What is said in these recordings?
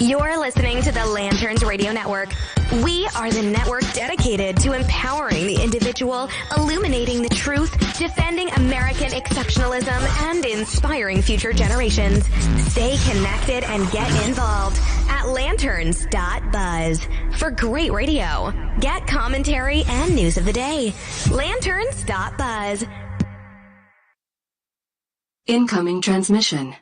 You're listening to the Lanterns Radio Network. We are the network dedicated to empowering the individual, illuminating the truth, defending American exceptionalism, and inspiring future generations. Stay connected and get involved at lanterns.buzz for great radio. Get commentary and news of the day. Lanterns.buzz. Incoming transmission.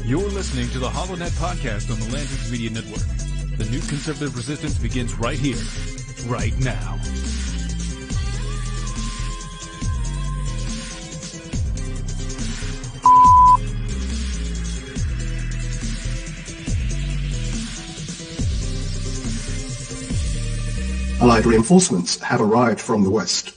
You're listening to the HollowNet podcast on the Lanterns Media Network. The new conservative resistance begins right here, right now. Allied reinforcements have arrived from the west.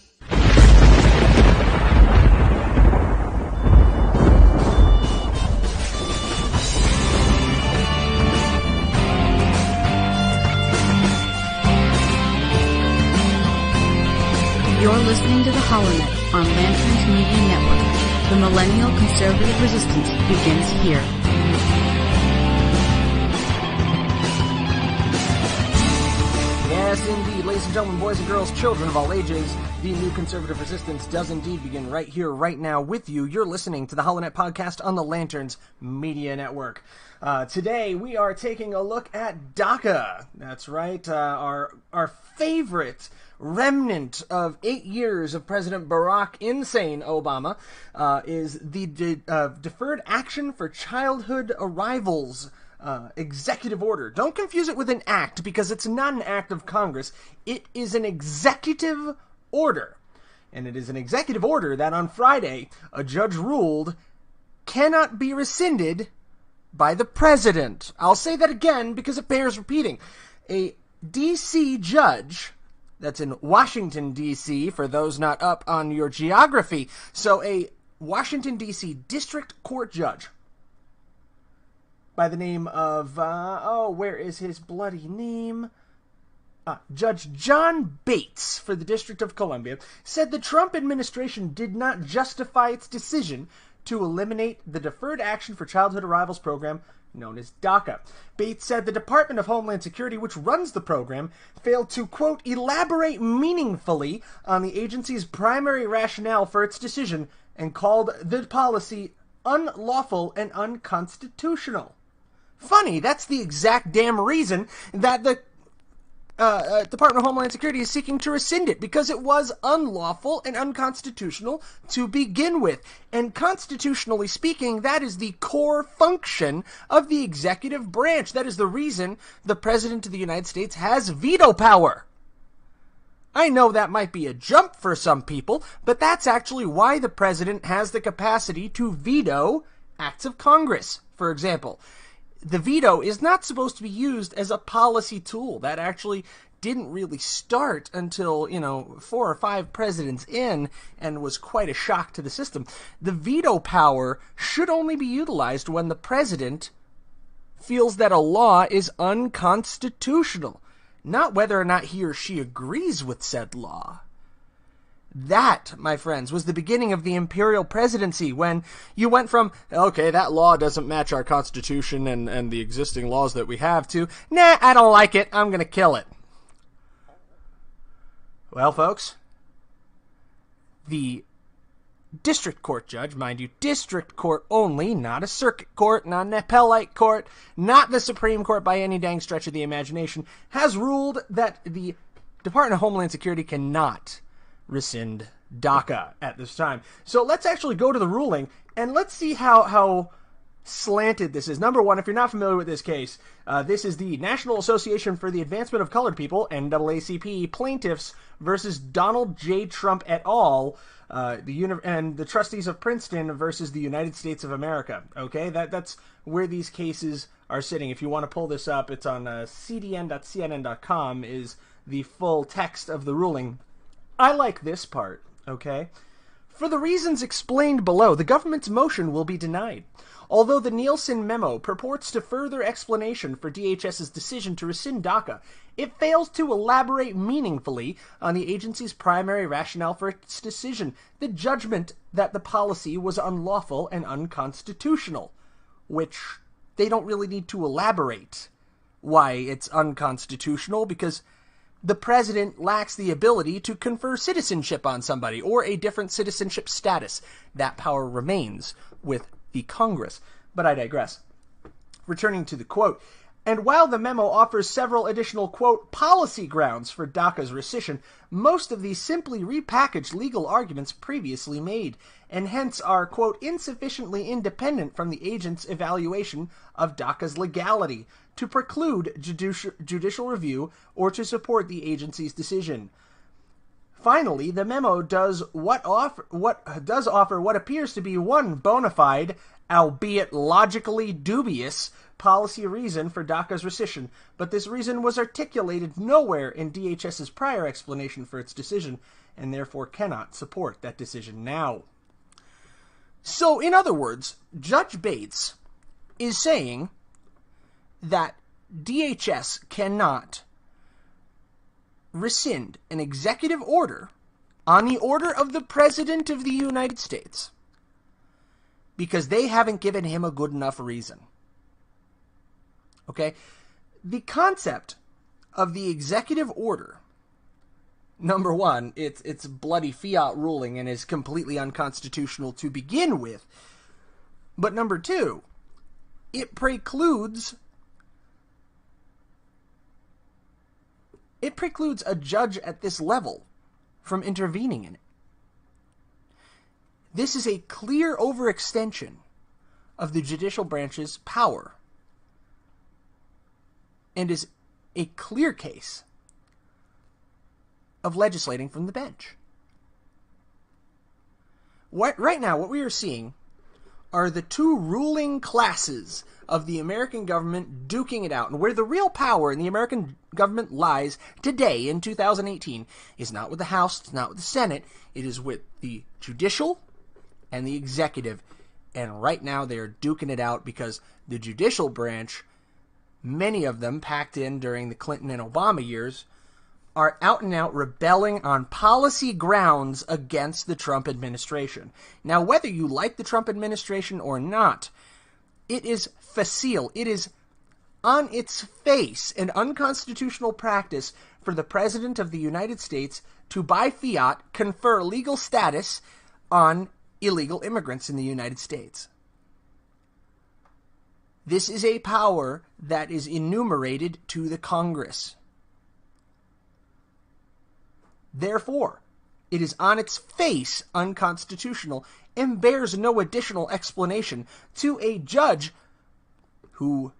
You're listening to the HollowNet on Lanterns Media Network. The millennial conservative resistance begins here. Yes, indeed, ladies and gentlemen, boys and girls, children of all ages, the new conservative resistance does indeed begin right here, right now with you. You're listening to the HollowNet podcast on the Lanterns Media Network. Today, we are taking a look at DACA. That's right, our favorite remnant of 8 years of President Barack Insane Obama is the Deferred Action for Childhood Arrivals executive order. Don't confuse it with an act, because it's not an act of Congress. It is an executive order. And it is an executive order that on Friday, a judge ruled cannot be rescinded by the president. I'll say that again because it bears repeating. A D.C. judge, that's in Washington, D.C., for those not up on your geography. So a Washington, D.C. District Court judge by the name of, where is his bloody name? Judge John Bates for the District of Columbia said the Trump administration did not justify its decision to eliminate the Deferred Action for Childhood Arrivals program known as DACA. Bates said the Department of Homeland Security, which runs the program, failed to, quote, elaborate meaningfully on the agency's primary rationale for its decision and called the policy unlawful and unconstitutional. Funny, that's the exact damn reason that the Department of Homeland Security is seeking to rescind it, because it was unlawful and unconstitutional to begin with. And constitutionally speaking, that is the core function of the executive branch. That is the reason the President of the United States has veto power. I know that might be a jump for some people, but that's actually why the President has the capacity to veto acts of Congress, for example. The veto is not supposed to be used as a policy tool. That actually didn't really start until, 4 or 5 presidents in, and was quite a shock to the system. The veto power should only be utilized when the president feels that a law is unconstitutional, not whether or not he or she agrees with said law. That, my friends, was the beginning of the imperial presidency, when you went from, okay, that law doesn't match our Constitution and the existing laws that we have, to, nah, I don't like it, I'm going to kill it. Well, folks, the district court judge, mind you, district court only, not a circuit court, not an appellate court, not the Supreme Court by any dang stretch of the imagination, has ruled that the Department of Homeland Security cannot rescind DACA at this time. So let's actually go to the ruling, and let's see how slanted this is. Number one, if you're not familiar with this case, this is the National Association for the Advancement of Colored People, NAACP, plaintiffs versus Donald J. Trump et al., and the trustees of Princeton versus the United States of America. Okay, that's where these cases are sitting. If you want to pull this up, it's on cdn.cnn.com is the full text of the ruling. I like this part, okay? For the reasons explained below, the government's motion will be denied. Although the Nielsen memo purports to further explanation for DHS's decision to rescind DACA, it fails to elaborate meaningfully on the agency's primary rationale for its decision, the judgment that the policy was unlawful and unconstitutional, which they don't really need to elaborate why it's unconstitutional, because the president lacks the ability to confer citizenship on somebody or a different citizenship status. That power remains with the Congress. But I digress. Returning to the quote, and while the memo offers several additional, quote, policy grounds for DACA's rescission, most of these simply repackage legal arguments previously made, and hence are, quote, insufficiently independent from the agent's evaluation of DACA's legality to preclude judicial review or to support the agency's decision. Finally, the memo does offer what appears to be one bona fide, albeit logically dubious, policy reason for DACA's rescission, but this reason was articulated nowhere in DHS's prior explanation for its decision, and therefore cannot support that decision now. So, in other words, Judge Bates is saying that DHS cannot rescind an executive order on the order of the President of the United States because they haven't given him a good enough reason. Okay? The concept of the executive order, number one, it's bloody fiat ruling and is completely unconstitutional to begin with. But number two, it precludes a judge at this level from intervening in it. This is a clear overextension of the judicial branch's power and is a clear case of legislating from the bench. Right now, what we are seeing are the two ruling classes of the American government duking it out. And where the real power in the American government lies today in 2018 is not with the House, it's not with the Senate, it is with the judicial and the executive. And right now they are duking it out because the judicial branch, many of them packed in during the Clinton and Obama years, are out and out rebelling on policy grounds against the Trump administration. Now, whether you like the Trump administration or not, it is facile. It is on its face an unconstitutional practice for the President of the United States to, by fiat, confer legal status on illegal immigrants in the United States. This is a power that is enumerated to the Congress. Therefore, it is on its face unconstitutional and bears no additional explanation to a judge who,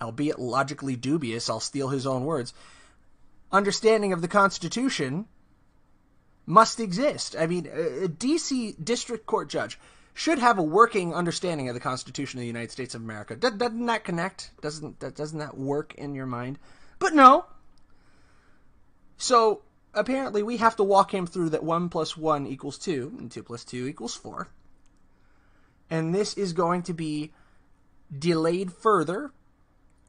albeit logically dubious, I'll steal his own words, understanding of the Constitution must exist. I mean, a D.C. District Court judge should have a working understanding of the Constitution of the United States of America. Doesn't that connect? Doesn't that work in your mind? But no. So, apparently we have to walk him through that 1 + 1 = 2, and 2 + 2 = 4. And this is going to be delayed further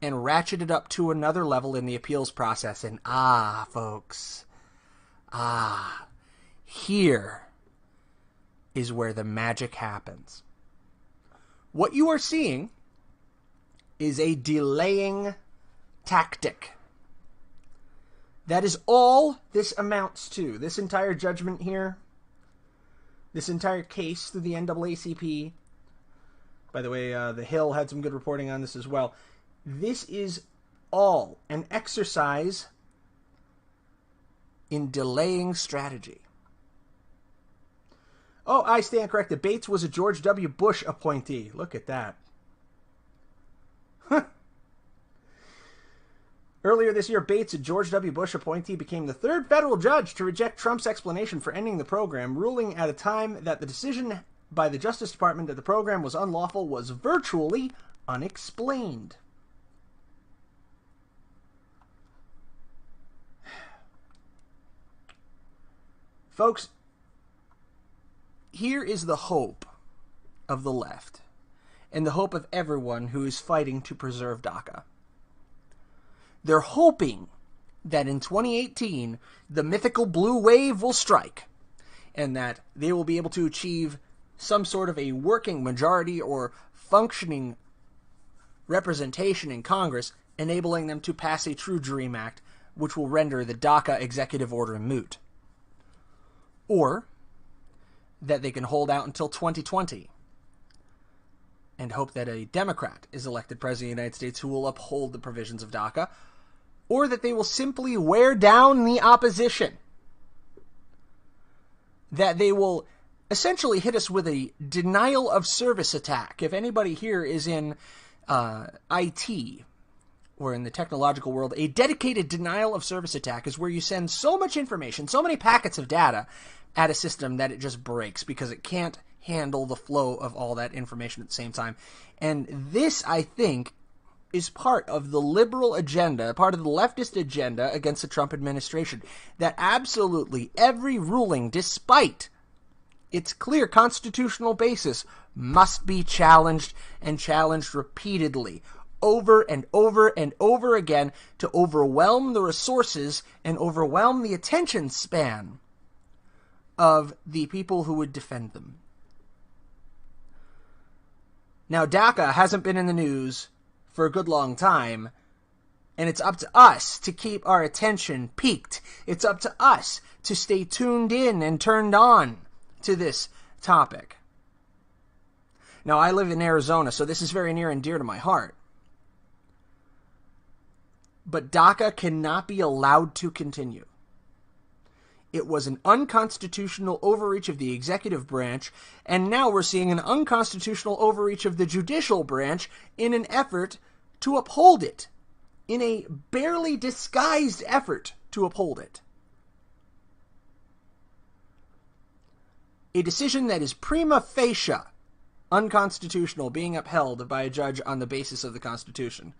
and ratcheted up to another level in the appeals process. And folks, here is where the magic happens. What you are seeing is a delaying tactic. That is all this amounts to. This entire judgment here, this entire case through the NAACP. By the way, The Hill had some good reporting on this as well. This is all an exercise in delaying strategy. Oh, I stand corrected. Bates was a George W. Bush appointee. Look at that. Earlier this year, Bates, a George W. Bush appointee, became the third federal judge to reject Trump's explanation for ending the program, ruling at a time that the decision by the Justice Department that the program was unlawful was virtually unexplained. Folks, here is the hope of the left, and the hope of everyone who is fighting to preserve DACA. They're hoping that in 2018, the mythical blue wave will strike, and that they will be able to achieve some sort of a working majority or functioning representation in Congress, enabling them to pass a true DREAM Act, which will render the DACA executive order moot. Or that they can hold out until 2020 and hope that a Democrat is elected President of the United States who will uphold the provisions of DACA, or that they will simply wear down the opposition. That they will essentially hit us with a denial of service attack. If anybody here is in IT or in the technological world, a dedicated denial of service attack is where you send so much information, so many packets of data at a system that it just breaks because it can't handle the flow of all that information at the same time. And this, I think, is part of the liberal agenda, part of the leftist agenda against the Trump administration, that absolutely every ruling, despite its clear constitutional basis, must be challenged, and challenged repeatedly, over and over and over again, to overwhelm the resources and overwhelm the attention span of the people who would defend them. Now, DACA hasn't been in the news for a good long time, and it's up to us to keep our attention peaked. It's up to us to stay tuned in and turned on to this topic. Now, I live in Arizona, so this is very near and dear to my heart. But DACA cannot be allowed to continue. It was an unconstitutional overreach of the executive branch, and now we're seeing an unconstitutional overreach of the judicial branch in an effort to uphold it, in a barely disguised effort to uphold it. A decision that is prima facie unconstitutional being upheld by a judge on the basis of the Constitution.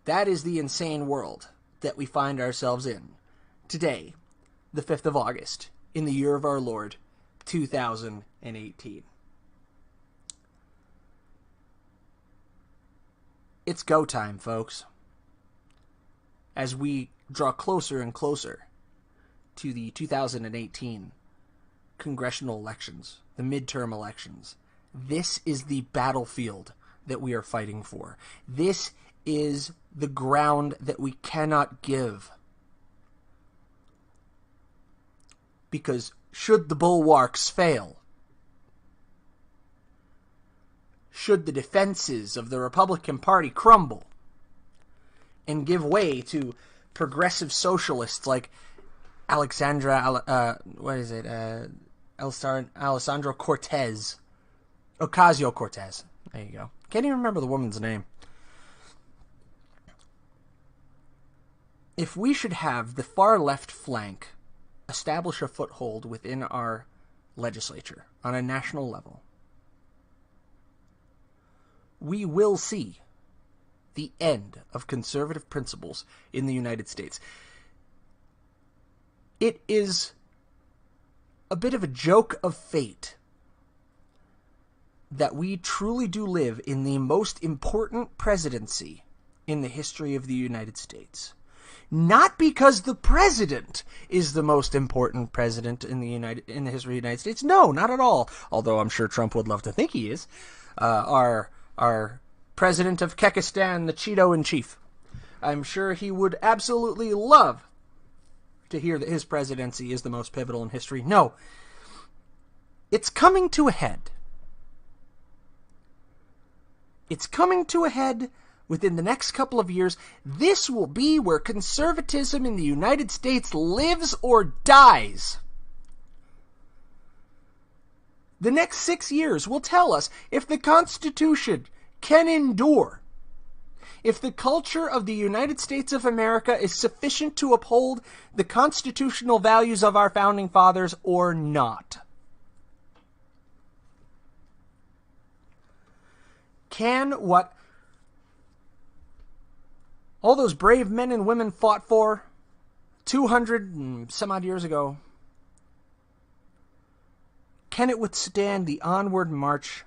That is the insane world that we find ourselves in today, the 5th of August, in the year of our Lord, 2018. It's go time, folks. As we draw closer and closer to the 2018 congressional elections, the midterm elections, this is the battlefield that we are fighting for. This is the ground that we cannot give. Because should the bulwarks fail, should the defenses of the Republican Party crumble and give way to progressive socialists like Alessandro Cortez, Ocasio-Cortez. There you go. Can't even remember the woman's name. If we should have the far left flank establish a foothold within our legislature on a national level, we will see the end of conservative principles in the United States. It is a bit of a joke of fate that we truly do live in the most important presidency in the history of the United States. Not because the president is the most important president in the history of the United States. No, not at all. Although I'm sure Trump would love to think he is. Our president of Kekistan, the Cheeto-in-Chief. I'm sure he would absolutely love to hear that his presidency is the most pivotal in history. No. It's coming to a head. It's coming to a head within the next couple of years. This will be where conservatism in the United States lives or dies. The next 6 years will tell us if the Constitution can endure, if the culture of the United States of America is sufficient to uphold the constitutional values of our founding fathers or not. Can what all those brave men and women fought for 200 and some odd years ago, can it withstand the onward march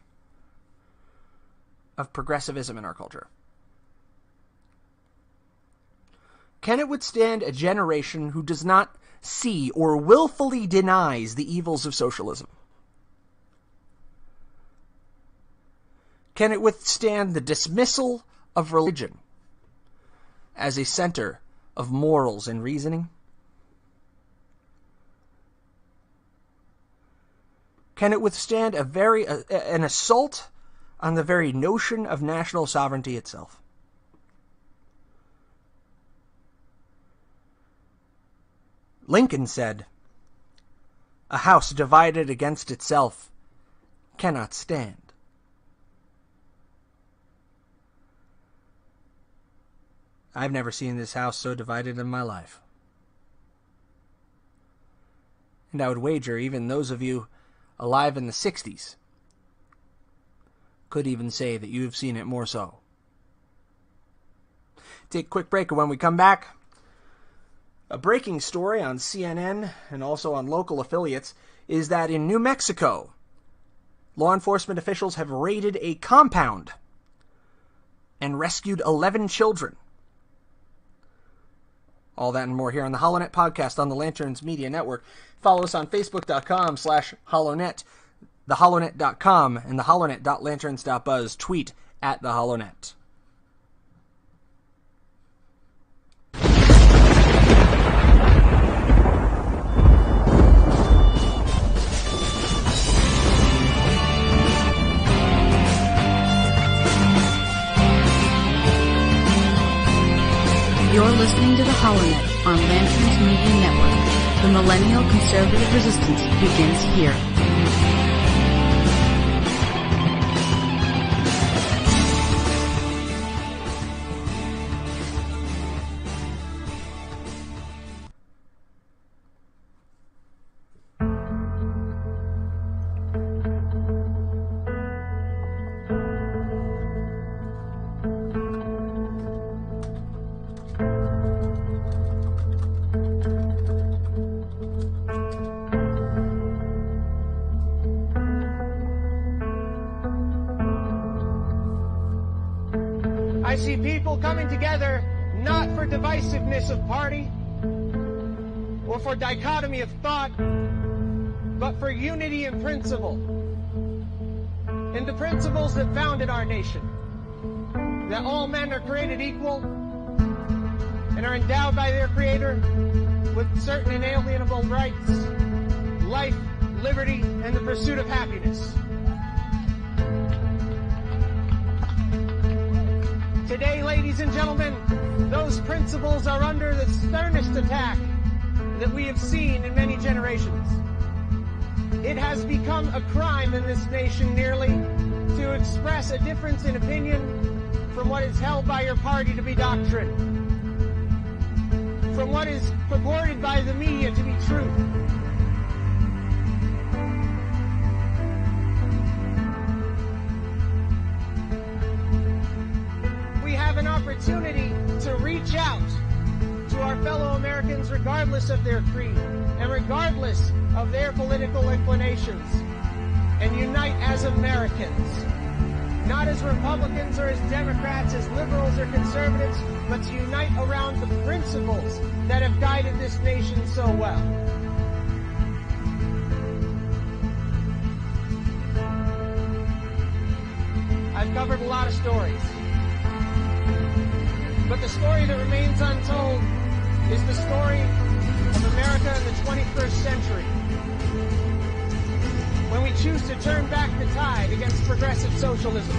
of progressivism in our culture? Can it withstand a generation who does not see or willfully denies the evils of socialism? Can it withstand the dismissal of religion as a center of morals and reasoning? Can it withstand an assault on the very notion of national sovereignty itself? Lincoln said, "A house divided against itself cannot stand." I've never seen this house so divided in my life. And I would wager even those of you alive in the 60s could even say that you have seen it more so. Take a quick break, and when we come back, a breaking story on CNN and also on local affiliates is that in New Mexico, law enforcement officials have raided a compound and rescued 11 children. All that and more here on the HollowNet podcast on the Lanterns Media Network. Follow us on Facebook.com/HollowNet, theHollowNet.com, and theHollowNet.lanterns.buzz. Tweet at theHollowNet. You're listening to the HollowNet on Lanterns Media Network. The millennial conservative resistance begins here. I see people coming together not for divisiveness of party or for dichotomy of thought, but for unity in principle. In the principles that founded our nation, that all men are created equal and are endowed by their Creator with certain inalienable rights, life, liberty, and the pursuit of happiness. Today, ladies and gentlemen, those principles are under the sternest attack that we have seen in many generations. It has become a crime in this nation nearly to express a difference in opinion from what is held by your party to be doctrine, from what is purported by the media to be truth. We have an opportunity to reach out to our fellow Americans regardless of their creed and regardless of their political inclinations, and unite as Americans, not as Republicans or as Democrats, as liberals or conservatives, but to unite around the principles that have guided this nation so well. I've covered a lot of stories, but the story that remains untold is the story of America in the 21st century, when we choose to turn back the tide against progressive socialism,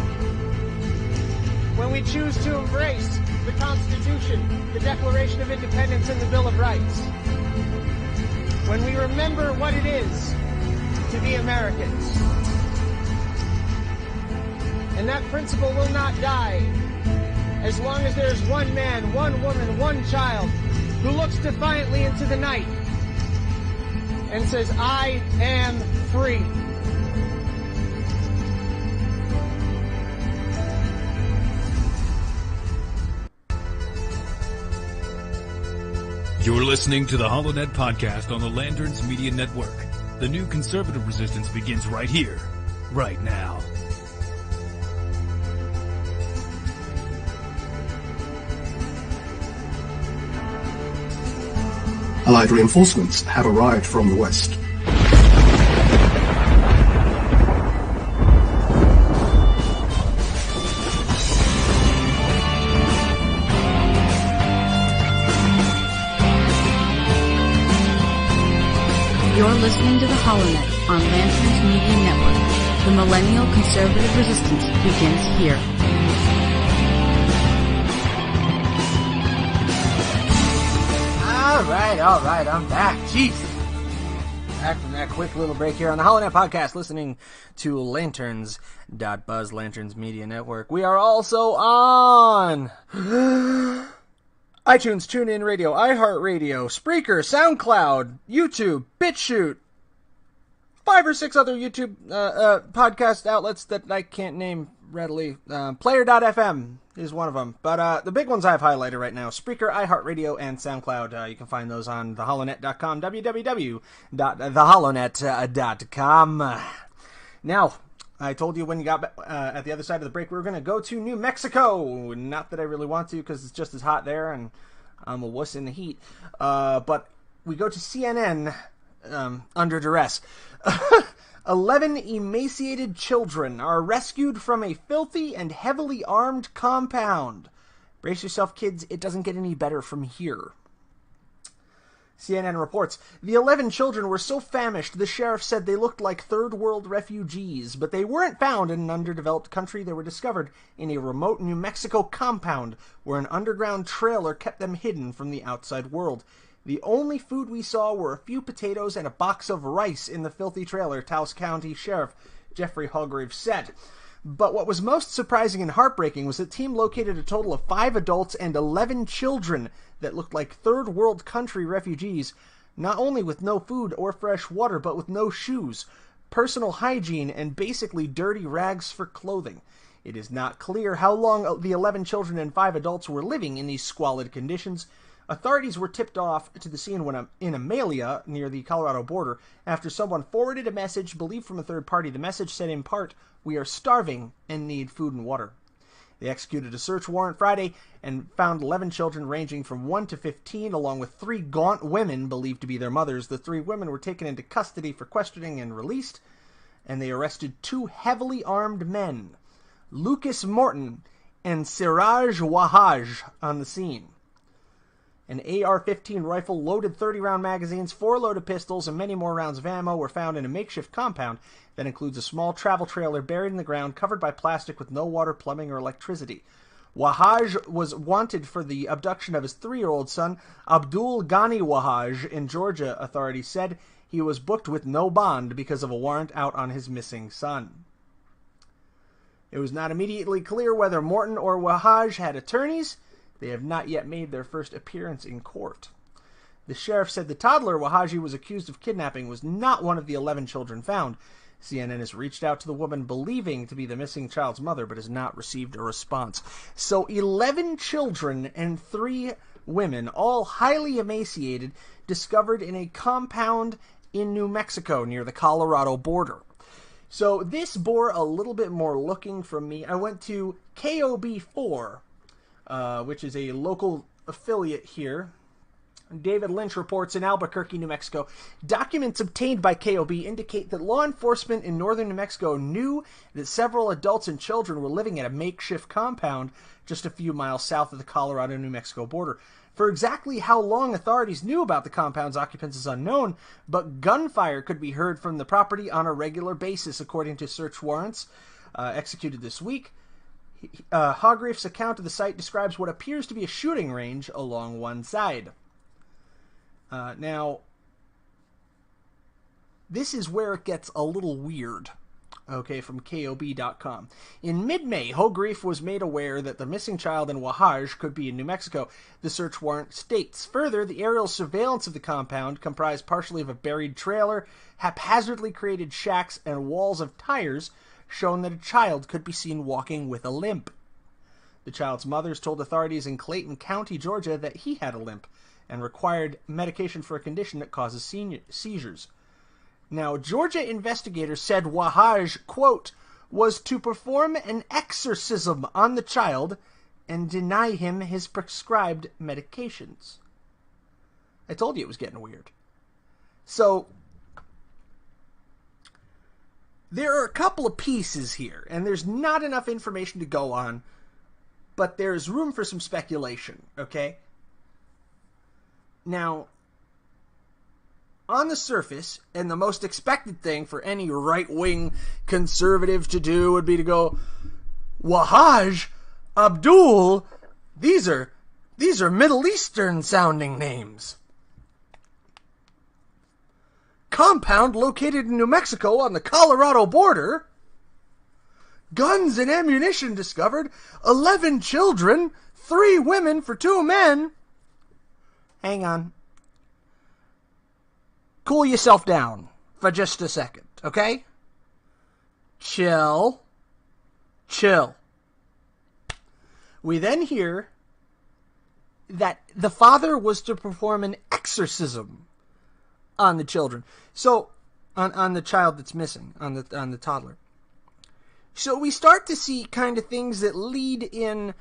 when we choose to embrace the Constitution, the Declaration of Independence, and the Bill of Rights, when we remember what it is to be Americans. And that principle will not die as long as there's one man, one woman, one child who looks defiantly into the night and says, I am free. You're listening to the HollowNet podcast on the Lanterns Media Network, The new conservative resistance begins right here, right now. Allied reinforcements have arrived from the west. You're listening to the HollowNet on Lanterns Media Network. The millennial conservative resistance begins here. All right, I'm back. Jeez. Back from that quick little break here on the HollowNet podcast, listening to Lanterns.Buzz, Lanterns Media Network. We are also on iTunes, TuneIn Radio, iHeartRadio, Spreaker, SoundCloud, YouTube, BitChute, 5 or 6 other YouTube podcast outlets that I can't name readily. Player.fm is one of them. But the big ones I've highlighted right now, Spreaker, iHeartRadio, and SoundCloud. You can find those on thehollownet.com, www.thehollownet.com. Now, I told you when you got at the other side of the break, we were going to go to New Mexico. Not that I really want to, because it's just as hot there, and I'm a wuss in the heat. But we go to CNN under duress. 11 emaciated children are rescued from a filthy and heavily armed compound. Brace yourself, kids. It doesn't get any better from here. CNN reports, the 11 children were so famished the sheriff said they looked like third world refugees, but they weren't found in an underdeveloped country. They were discovered in a remote New Mexico compound where an underground trailer kept them hidden from the outside world. The only food we saw were a few potatoes and a box of rice in the filthy trailer, Taos County Sheriff Jeffrey Hargrave said. But what was most surprising and heartbreaking was the team located a total of 5 adults and 11 children that looked like third world country refugees, not only with no food or fresh water, but with no shoes, personal hygiene, and basically dirty rags for clothing. It is not clear how long the 11 children and 5 adults were living in these squalid conditions. Authorities were tipped off to the scene when in Amelia, near the Colorado border, after someone forwarded a message believed from a third party. The message said in part, "We are starving and need food and water." They executed a search warrant Friday and found 11 children ranging from 1 to 15, along with 3 gaunt women believed to be their mothers. The 3 women were taken into custody for questioning and released, and they arrested 2 heavily armed men, Lucas Morton and Siraj Wahaj, on the scene. An AR-15 rifle, loaded 30-round magazines, 4 loaded pistols, and many more rounds of ammo were found in a makeshift compound that includes a small travel trailer buried in the ground, covered by plastic with no water, plumbing, or electricity. Wahaj was wanted for the abduction of his 3-year-old son, Abdul Ghani Wahaj, in Georgia, authorities said. He was booked with no bond because of a warrant out on his missing son. It was not immediately clear whether Morton or Wahaj had attorneys. They have not yet made their first appearance in court. The sheriff said the toddler Wahaji was accused of kidnapping was not one of the 11 children found. CNN has reached out to the woman believing to be the missing child's mother, but has not received a response. So 11 children and 3 women, all highly emaciated, discovered in a compound in New Mexico near the Colorado border. So this bore a little bit more looking from me. I went to KOB4, which is a local affiliate here. David Lynch reports in Albuquerque, New Mexico, documents obtained by KOB indicate that law enforcement in northern New Mexico knew that several adults and children were living at a makeshift compound just a few miles south of the Colorado-New Mexico border. For exactly how long authorities knew about the compound's occupants is unknown, but gunfire could be heard from the property on a regular basis, according to search warrants executed this week. Hargreaves' account of the site describes what appears to be a shooting range along one side. Now, this is where it gets a little weird, okay, from KOB.com. In mid-May, Hargreaves was made aware that the missing child in Wahaj could be in New Mexico. The search warrant states. Further, the aerial surveillance of the compound, comprised partially of a buried trailer, haphazardly created shacks, and walls of tires, shown that a child could be seen walking with a limp. The child's mothers told authorities in Clayton County, Georgia, that he had a limp and required medication for a condition that causes seizures. Now, Georgia investigators said Wahaj, quote, was to perform an exorcism on the child and deny him his prescribed medications. I told you it was getting weird. So, there are a couple of pieces here, and there's not enough information to go on, but there's room for some speculation, okay? Now, on the surface, and the most expected thing for any right-wing conservative to do would be to go, Wahaj, Abdul, these are Middle Eastern-sounding names. Compound located in New Mexico on the Colorado border. Guns and ammunition discovered. 11 children. 3 women for 2 men. Hang on. Cool yourself down for just a second, okay? Chill. We then hear that the father was to perform an exorcism on the children. So, on the child that's missing, on the toddler. So we start to see kind of things that lead in,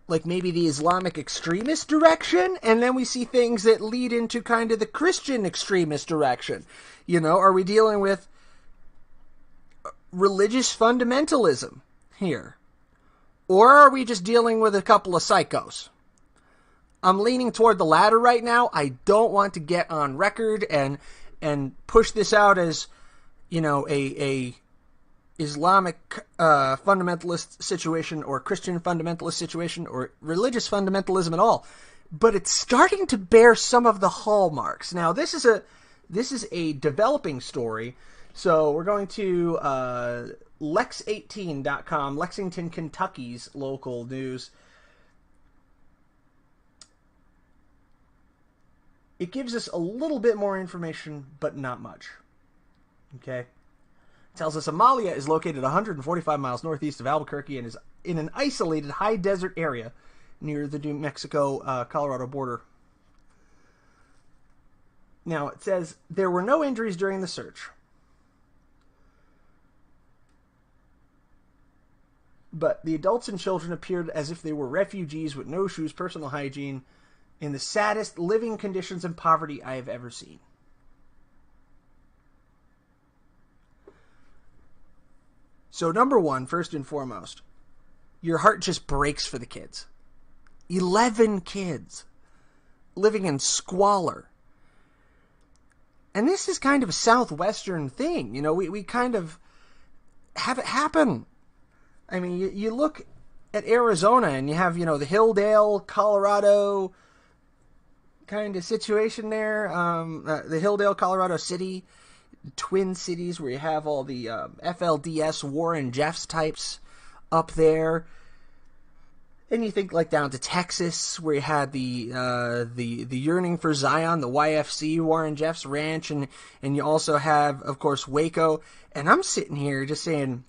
like maybe the Islamic extremist direction, and then we see things that lead into kind of the Christian extremist direction. You know, are we dealing with religious fundamentalism here? Or are we just dealing with a couple of psychos? I'm leaning toward the latter right now. I don't want to get on record and push this out as, you know, a Islamic fundamentalist situation or Christian fundamentalist situation or religious fundamentalism at all. But it's starting to bear some of the hallmarks. Now, this is a developing story. So we're going to Lex18.com, Lexington, Kentucky's local news. It gives us a little bit more information, but not much. Okay? It tells us Amalia is located 145 miles northeast of Albuquerque and is in an isolated high desert area near the New Mexico-Colorado border. Now, it says there were no injuries during the search. But the adults and children appeared as if they were refugees with no shoes, personal hygiene, in the saddest living conditions and poverty I have ever seen. So number one, first and foremost, your heart just breaks for the kids. 11 kids living in squalor. And this is kind of a southwestern thing. You know, we kind of have it happen. I mean, you look at Arizona and you have, you know, the Hilldale, Colorado kind of situation there. The Hilldale, Colorado City, Twin Cities, where you have all the FLDS, Warren Jeffs types up there. And you think like down to Texas, where you had the Yearning for Zion, the YFC, Warren Jeffs Ranch, and you also have, of course, Waco. And I'm sitting here just saying,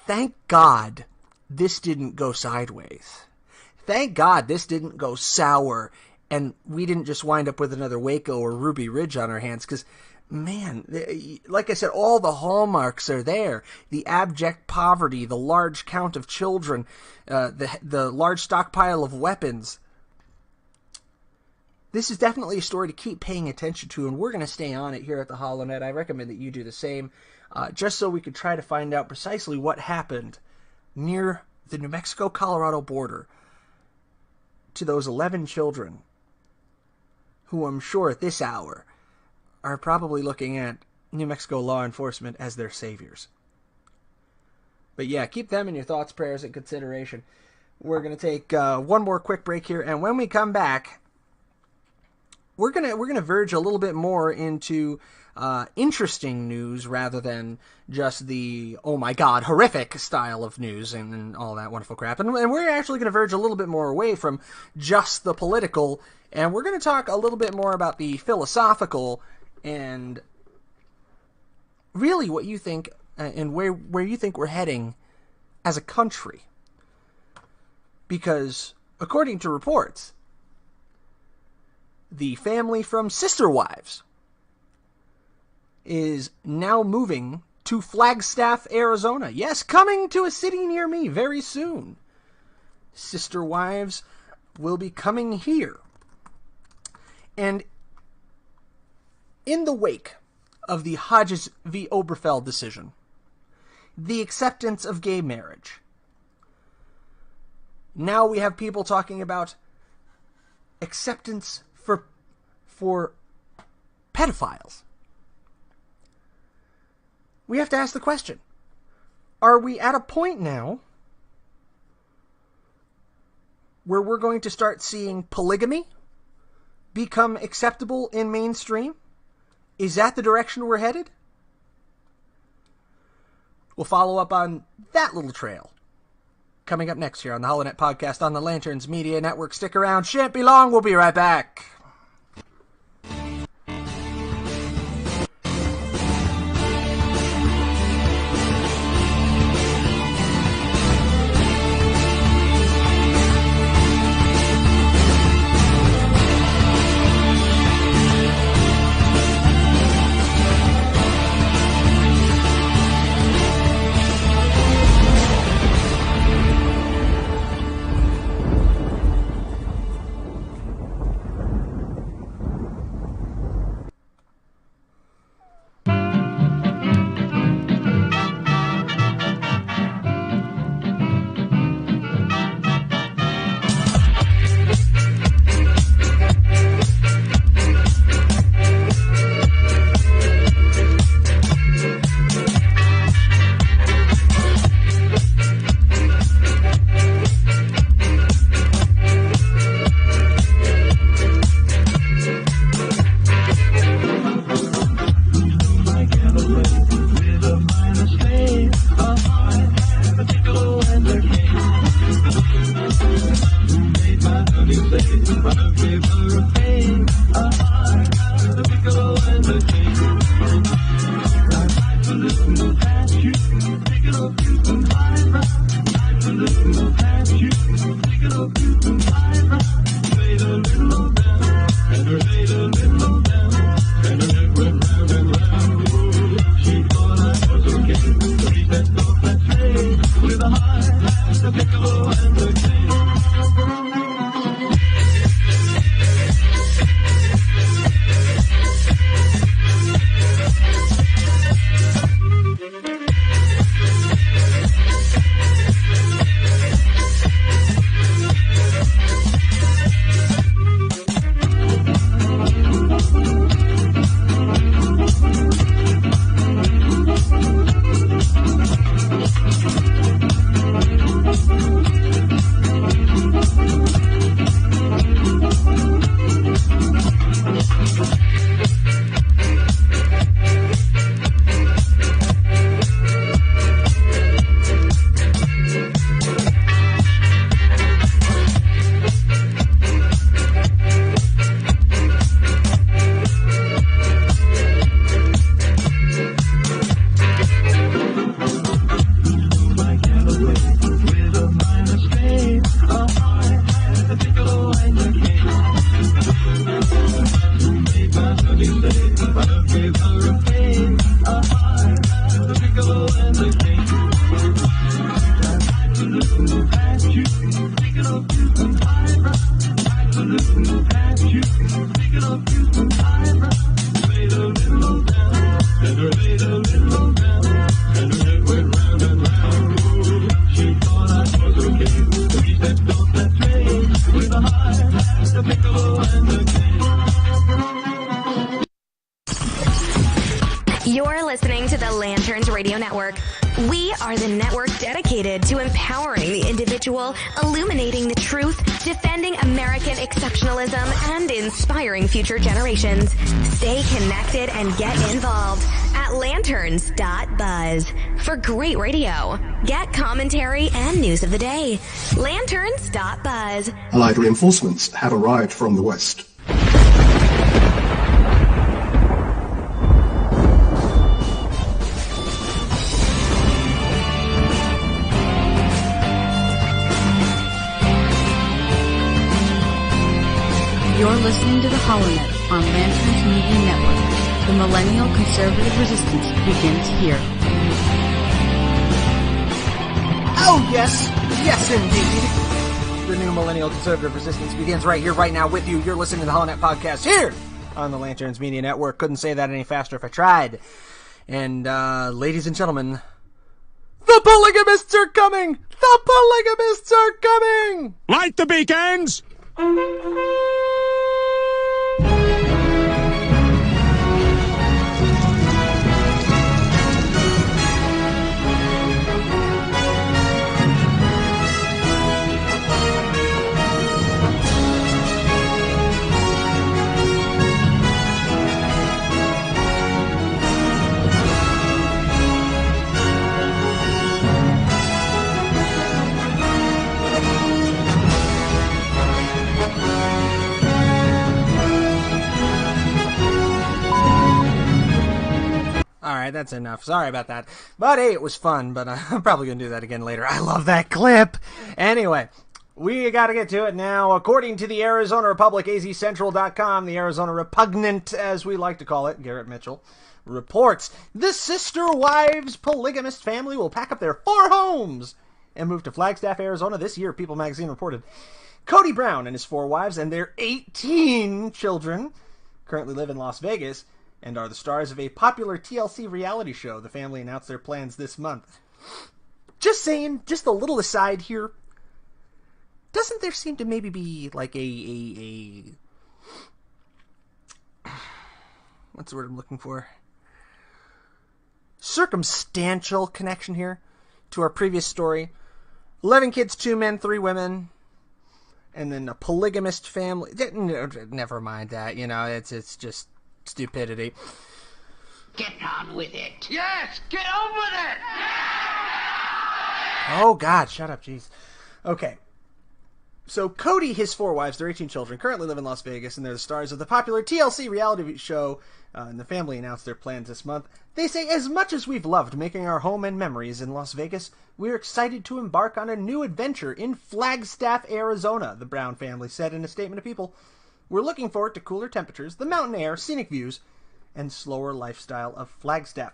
thank God this didn't go sideways. Thank God this didn't go sour, and we didn't just wind up with another Waco or Ruby Ridge on our hands, because, man, like I said, all the hallmarks are there. The abject poverty, the large count of children, the large stockpile of weapons. This is definitely a story to keep paying attention to, and we're going to stay on it here at the HollowNet. I recommend that you do the same, just so we could try to find out precisely what happened near the New Mexico-Colorado border to those 11 children, who I'm sure at this hour are probably looking at New Mexico law enforcement as their saviors. But yeah, keep them in your thoughts, prayers, and consideration. We're going to take one more quick break here, and when we come back, we're gonna verge a little bit more into interesting news rather than just the, oh my god, horrific style of news and all that wonderful crap. And we're actually going to verge a little bit more away from just the political, and we're going to talk a little bit more about the philosophical and really what you think and where you think we're heading as a country. Because, according to reports, the family from Sister Wives is now moving to Flagstaff, Arizona. Yes, coming to a city near me very soon. Sister Wives will be coming here. And in the wake of the Hodges v. Oberfeld decision, the acceptance of gay marriage, now we have people talking about acceptance for pedophiles. We have to ask the question, are we at a point now where we're going to start seeing polygamy become acceptable in mainstream? Is that the direction we're headed? We'll follow up on that little trail coming up next here on the HollowNet podcast on the Lanterns Media Network. Stick around, shan't be long, we'll be right back. You're listening to the Lanterns Radio Network. We are the network dedicated to empowering the individual, illuminating the truth, defending American exceptionalism, and inspiring future generations. Stay connected and get involved at lanterns.buzz for great radio. Get commentary and news of the day. Lanterns.buzz. Allied reinforcements have arrived from the west. You're listening to the HollowNet on Lanterns Media Network, The millennial conservative resistance begins here. Oh, yes. Yes, indeed. The new millennial conservative resistance begins right here, right now with you. You're listening to the HollowNet podcast here on the Lanterns Media Network. Couldn't say that any faster if I tried. And, ladies and gentlemen, the polygamists are coming! The polygamists are coming! Light the beacons! Alright, that's enough. Sorry about that. But hey, it was fun, but I'm probably going to do that again later. I love that clip. Anyway, we got to get to it now. According to the Arizona Republic, azcentral.com, the Arizona Repugnant, as we like to call it, Garrett Mitchell, reports the Sister Wives polygamist family will pack up their 4 homes and move to Flagstaff, Arizona this year, People magazine reported. Cody Brown and his 4 wives and their 18 children currently live in Las Vegas and are the stars of a popular TLC reality show. The family announced their plans this month. Just saying, just a little aside here. Doesn't there seem to maybe be like a what's the word I'm looking for? Circumstantial connection here to our previous story. 11 kids, 2 men, 3 women. And then a polygamist family. Never mind that, it's just stupidity. Get on with it. Yes, get on with it. Oh, God, shut up, jeez. Okay. So Cody, his 4 wives, their 18 children, currently live in Las Vegas, and they're the stars of the popular TLC reality show, and the family announced their plans this month. They say, as much as we've loved making our home and memories in Las Vegas, we're excited to embark on a new adventure in Flagstaff, Arizona, the Brown family said in a statement to People. We're looking forward to cooler temperatures, the mountain air, scenic views, and slower lifestyle of Flagstaff.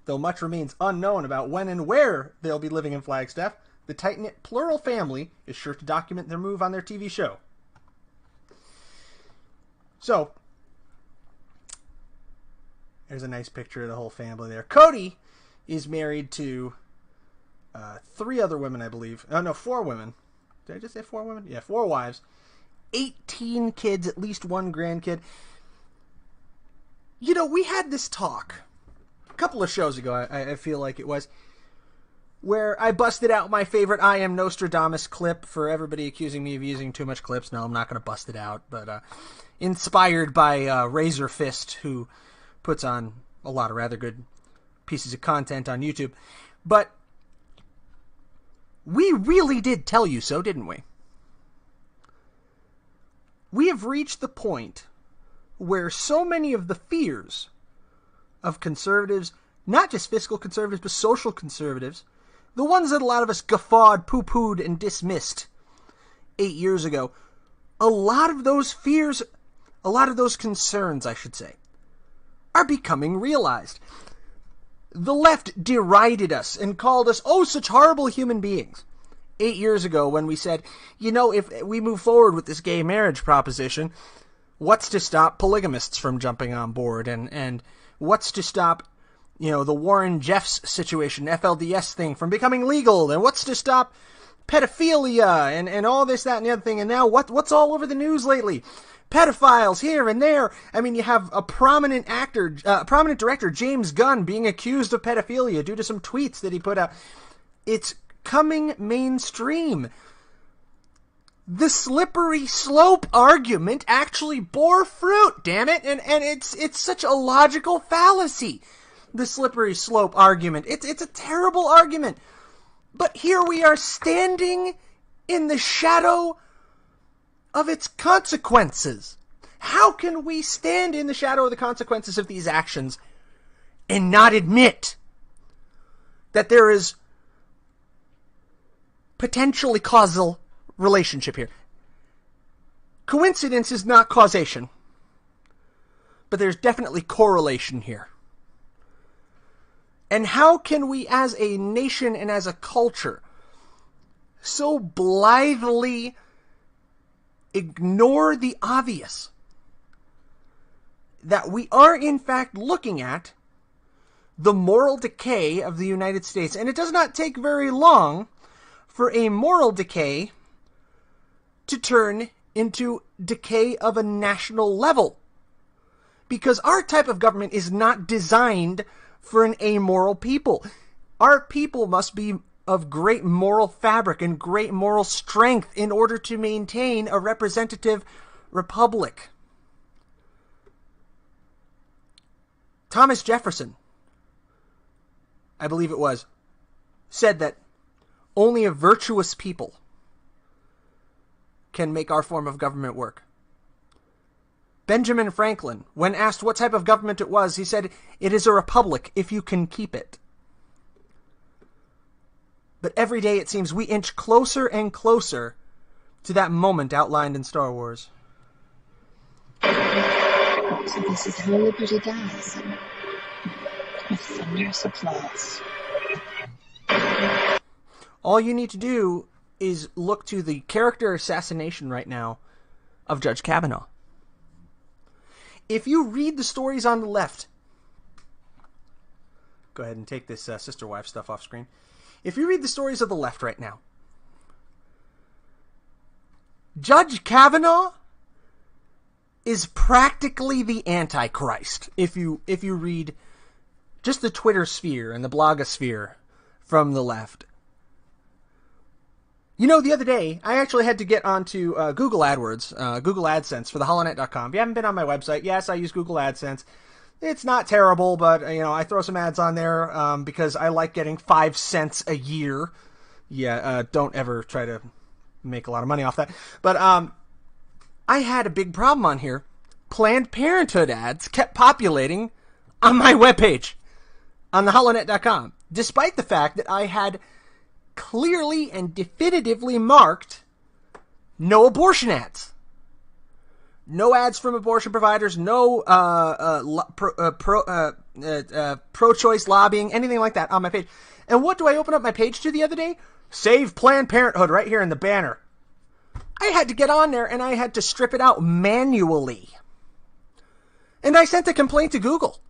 Though much remains unknown about when and where they'll be living in Flagstaff, the tight-knit plural family is sure to document their move on their TV show. So, there's a nice picture of the whole family there. Cody is married to 3 other women, I believe. Oh, no, 4 women. Did I just say 4 women? Yeah, 4 wives. 18 kids, at least 1 grandkid. We had this talk a couple of shows ago, I feel like it was, where I busted out my favorite I Am Nostradamus clip for everybody accusing me of using too much clips. No, I'm not going to bust it out, but inspired by Razor Fist, who puts on a lot of rather good pieces of content on YouTube. But we really did tell you so, didn't we? We have reached the point where so many of the fears of conservatives, not just fiscal conservatives, but social conservatives, the ones that a lot of us guffawed, poo-pooed, and dismissed 8 years ago, a lot of those fears, a lot of those concerns, I should say, are becoming realized. The left derided us and called us, such horrible human beings. 8 years ago when we said, if we move forward with this gay marriage proposition, what's to stop polygamists from jumping on board? And what's to stop, the Warren Jeffs situation, FLDS thing, from becoming legal? And what's to stop pedophilia and all this, that, and the other thing? And now what's all over the news lately? Pedophiles here and there. I mean, you have a prominent director, James Gunn, being accused of pedophilia due to some tweets that he put out. It's coming mainstream. The slippery slope argument actually bore fruit, damn it, and it's such a logical fallacy. The slippery slope argument. It's a terrible argument. But here we are standing in the shadow of its consequences. How can we stand in the shadow of the consequences of these actions and not admit that there is potentially causal relationship here? Coincidence is not causation. but there's definitely correlation here. And how can we as a nation and as a culture so blithely ignore the obvious that we are in fact looking at the moral decay of the United States? And it does not take very long for a moral decay to turn into decay of a national level. Because our type of government is not designed for an amoral people. Our people must be of great moral fabric and great moral strength in order to maintain a representative republic. Thomas Jefferson, I believe it was, said that only a virtuous people can make our form of government work. Benjamin Franklin, when asked what type of government it was, he said, "It is a republic if you can keep it." But every day it seems we inch closer and closer to that moment outlined in Star Wars. So this is how liberty dies. With thunderous applause. All you need to do is look to the character assassination right now of Judge Kavanaugh. If you read the stories on the left, go ahead and take this sister wife stuff off screen. If you read the stories of the left right now, Judge Kavanaugh is practically the Antichrist. If you read just the Twitter sphere and the blogosphere from the left. You know, the other day, I actually had to get onto Google AdWords, Google AdSense for the HollowNet.com. If you haven't been on my website, yes, I use Google AdSense. It's not terrible, but, I throw some ads on there because I like getting 5 cents a year. Yeah, don't ever try to make a lot of money off that. But I had a big problem on here. Planned Parenthood ads kept populating on my webpage, on the HollowNet.com, despite the fact that I had clearly and definitively marked no abortion ads. No ads from abortion providers, no pro-choice lobbying, anything like that on my page. And what do I open up my page to the other day? Save Planned Parenthood right here in the banner. I had to get on there and I had to strip it out manually. And I sent a complaint to Google.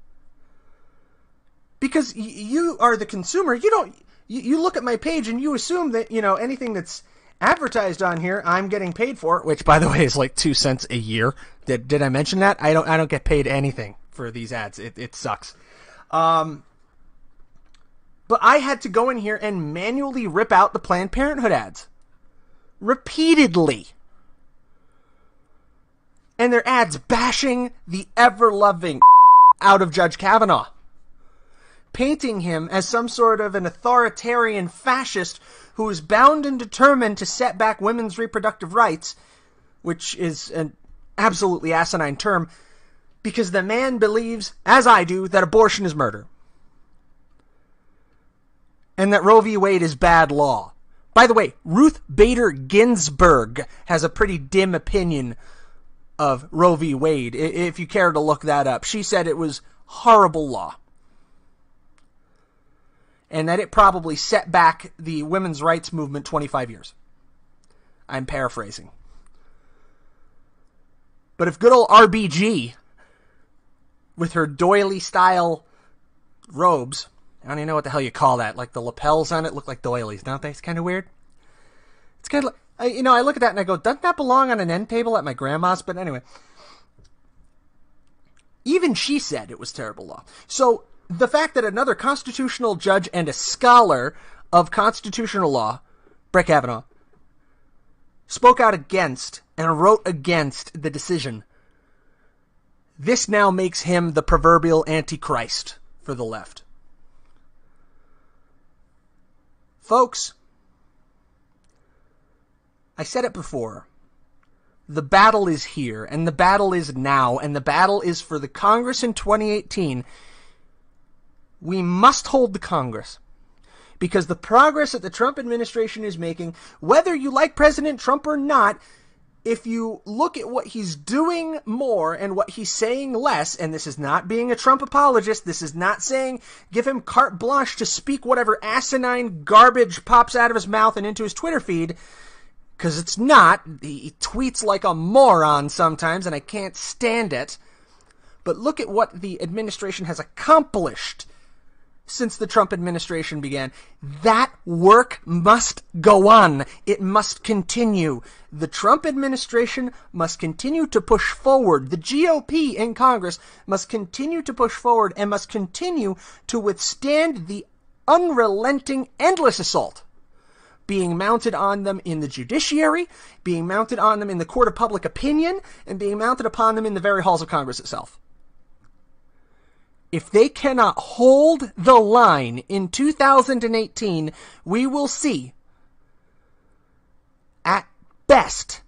Because you are the consumer. You look at my page and you assume that, anything that's advertised on here, I'm getting paid for, which, by the way, is like 2 cents a year. Did I mention that? I don't get paid anything for these ads. It sucks. But I had to go in here and manually rip out the Planned Parenthood ads. Repeatedly. And they're ads bashing the ever-loving out of Judge Kavanaugh. Painting him as some sort of an authoritarian fascist who is bound and determined to set back women's reproductive rights, which is an absolutely asinine term, because the man believes, as I do, that abortion is murder. And that Roe v. Wade is bad law. By the way, Ruth Bader Ginsburg has a pretty dim opinion of Roe v. Wade, if you care to look that up. She said it was horrible law. And that it probably set back the women's rights movement 25 years. I'm paraphrasing. But if good old RBG, with her doily-style robes, I don't even know what the hell you call that, like the lapels on it look like doilies, don't they? It's kind of weird. It's kind of like, I look at that and I go, doesn't that belong on an end table at my grandma's? But anyway. Even she said it was terrible law. So, the fact that another constitutional judge and a scholar of constitutional law, Brett Kavanaugh, spoke out against and wrote against the decision, this now makes him the proverbial antichrist for the left. Folks, I said it before. The battle is here, and the battle is now, and the battle is for the Congress in 2018. We must hold the Congress, because the progress that the Trump administration is making, whether you like President Trump or not, if you look at what he's doing more and what he's saying less, and this is not being a Trump apologist, this is not saying give him carte blanche to speak whatever asinine garbage pops out of his mouth and into his Twitter feed, because it's not. He tweets like a moron sometimes, and I can't stand it. But look at what the administration has accomplished since the Trump administration began. That work must go on. It must continue. The Trump administration must continue to push forward. The GOP in Congress must continue to push forward and must continue to withstand the unrelenting, endless assault being mounted on them in the judiciary, being mounted on them in the court of public opinion, and being mounted upon them in the very halls of Congress itself. If they cannot hold the line in 2018, we will see, at best,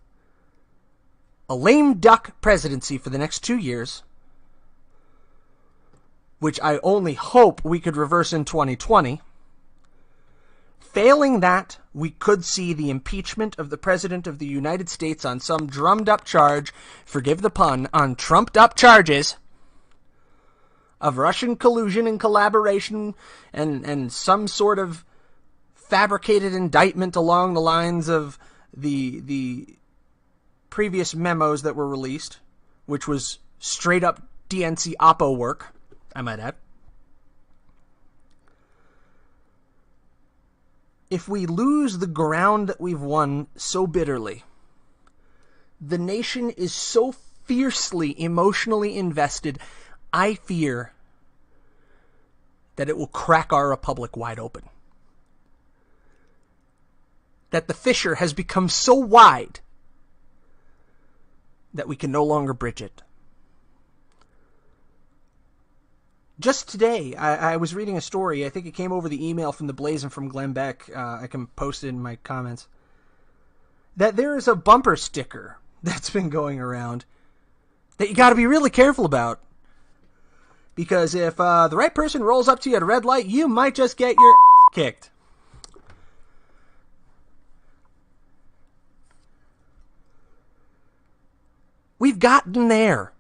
a lame duck presidency for the next 2 years, which I only hope we could reverse in 2020. Failing that, we could see the impeachment of the President of the United States on some drummed-up charge, forgive the pun, on trumped-up charges of Russian collusion and collaboration and some sort of fabricated indictment along the lines of the previous memos that were released, which was straight-up DNC Oppo work, I might add. If we lose the ground that we've won so bitterly, the nation is so fiercely emotionally invested, I fear that it will crack our republic wide open. That the fissure has become so wide that we can no longer bridge it. Just today, I was reading a story. I think it came over the email from the Blaze and from Glenn Beck. I can post it in my comments. That there is a bumper sticker that's been going around that you got to be really careful about. Because if the right person rolls up to you at a red light, you might just get your kicked. We've gotten there.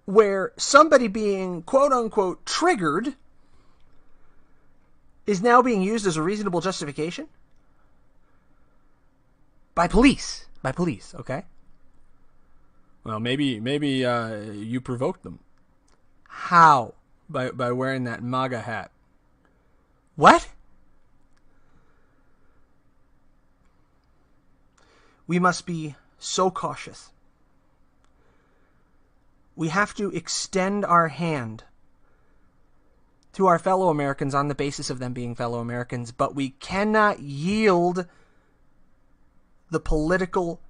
Where somebody being quote-unquote triggered is now being used as a reasonable justification? By police, okay? Well, maybe you provoked them. How? By wearing that MAGA hat. What? We must be so cautious. We have to extend our hand to our fellow Americans on the basis of them being fellow Americans, but we cannot yield the political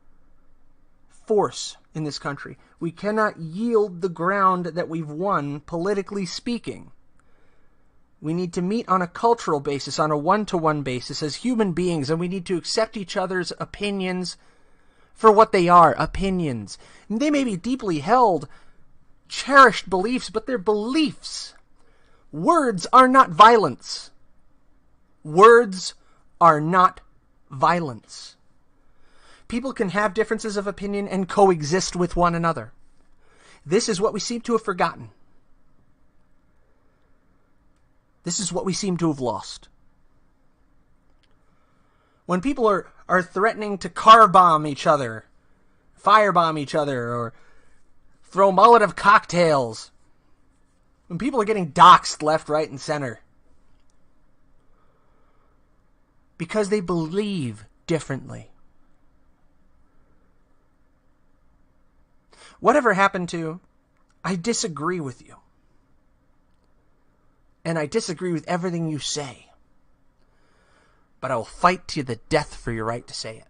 force in this country. We cannot yield the ground that we've won, politically speaking. We need to meet on a cultural basis, on a one-to-one basis as human beings, and we need to accept each other's opinions for what they are, opinions. And they may be deeply held, cherished beliefs, but they're beliefs. Words are not violence. Words are not violence. People can have differences of opinion and coexist with one another. This is what we seem to have forgotten. This is what we seem to have lost. When people are threatening to car bomb each other, firebomb each other, or throw Molotov cocktails, when people are getting doxxed left, right, and center because they believe differently. Whatever happened to, I disagree with you. And I disagree with everything you say. But I will fight to the death for your right to say it.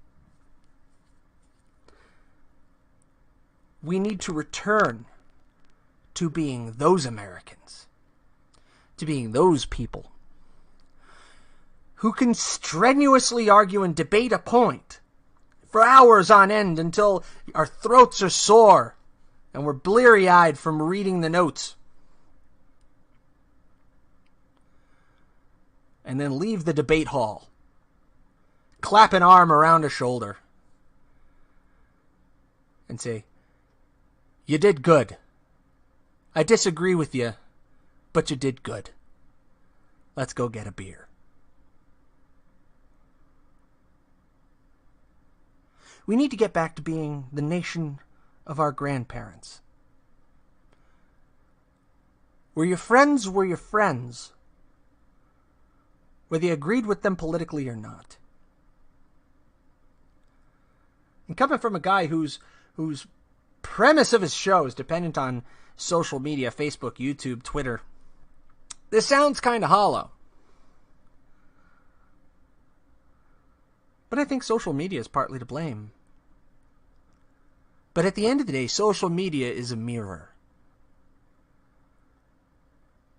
We need to return to being those Americans, to being those people who can strenuously argue and debate a point for hours on end until our throats are sore and we're bleary-eyed from reading the notes, and then leave the debate hall clap an arm around a shoulder and say, "You did good. I disagree with you, but you did good. Let's go get a beer." We need to get back to being the nation of our grandparents, where your friends were your friends, whether you agreed with them politically or not. And coming from a guy whose premise of his show is dependent on social media, Facebook, YouTube, Twitter, this sounds kind of hollow. But I think social media is partly to blame. But at the end of the day, social media is a mirror.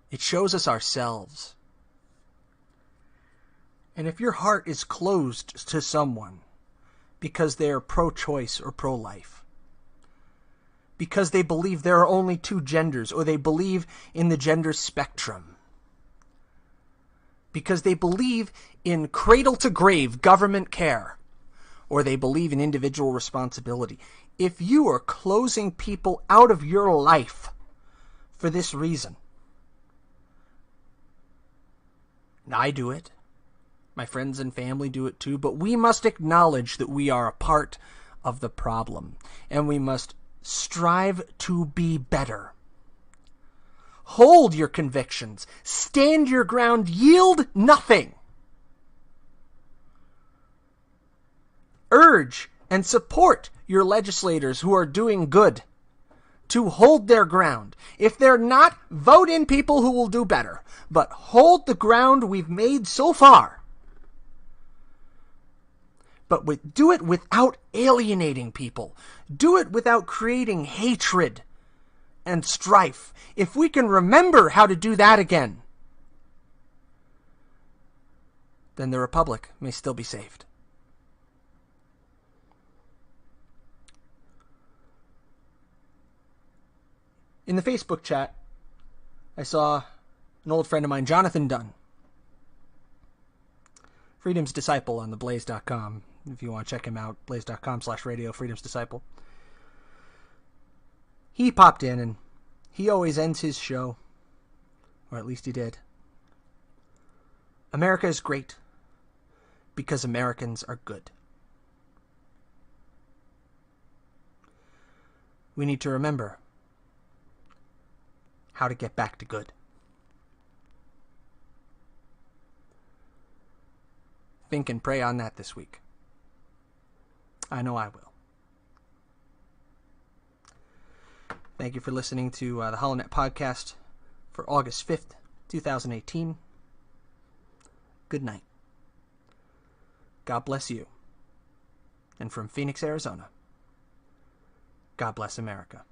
It shows us ourselves. And if your heart is closed to someone because they're pro-choice or pro-life, because they believe there are only two genders, or they believe in the gender spectrum, because they believe in cradle-to-grave government care, or they believe in individual responsibility, if you are closing people out of your life for this reason, and I do it, my friends and family do it too, but we must acknowledge that we are a part of the problem, and we must strive to be better. Hold your convictions. Stand your ground. Yield nothing. Urge and support your legislators who are doing good to hold their ground. If they're not, vote in people who will do better. But hold the ground we've made so far. But do it without alienating people. Do it without creating hatred and strife. If we can remember how to do that again, then the Republic may still be saved. In the Facebook chat, I saw an old friend of mine, Jonathan Dunn, Freedom's Disciple on theblaze.com. If you want to check him out, blaze.com/radio, Freedom's Disciple. He popped in, and he always ends his show, or at least he did. America is great because Americans are good. We need to remember how to get back to good. Think and pray on that this week. I know I will. Thank you for listening to the HollowNet podcast for August 5th, 2018. Good night. God bless you. And from Phoenix, Arizona, God bless America.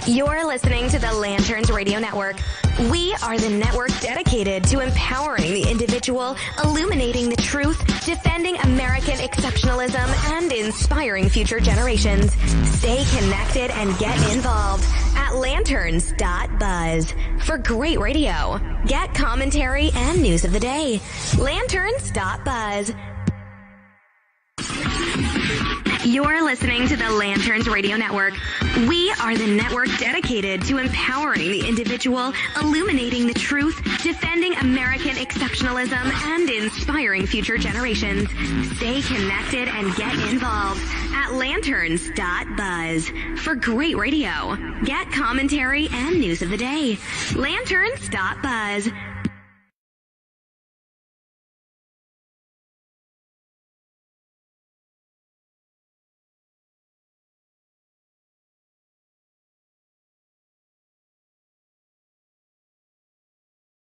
You're listening to the Lanterns Radio Network. We are the network dedicated to empowering the individual, illuminating the truth, defending American exceptionalism, and inspiring future generations. Stay connected and get involved at lanterns.buzz. For great radio, get commentary and news of the day. Lanterns.buzz. You're listening to the Lanterns Radio Network. We are the network dedicated to empowering the individual, illuminating the truth, defending American exceptionalism, and inspiring future generations. Stay connected and get involved at lanterns.buzz for great radio. Get commentary and news of the day. Lanterns.buzz.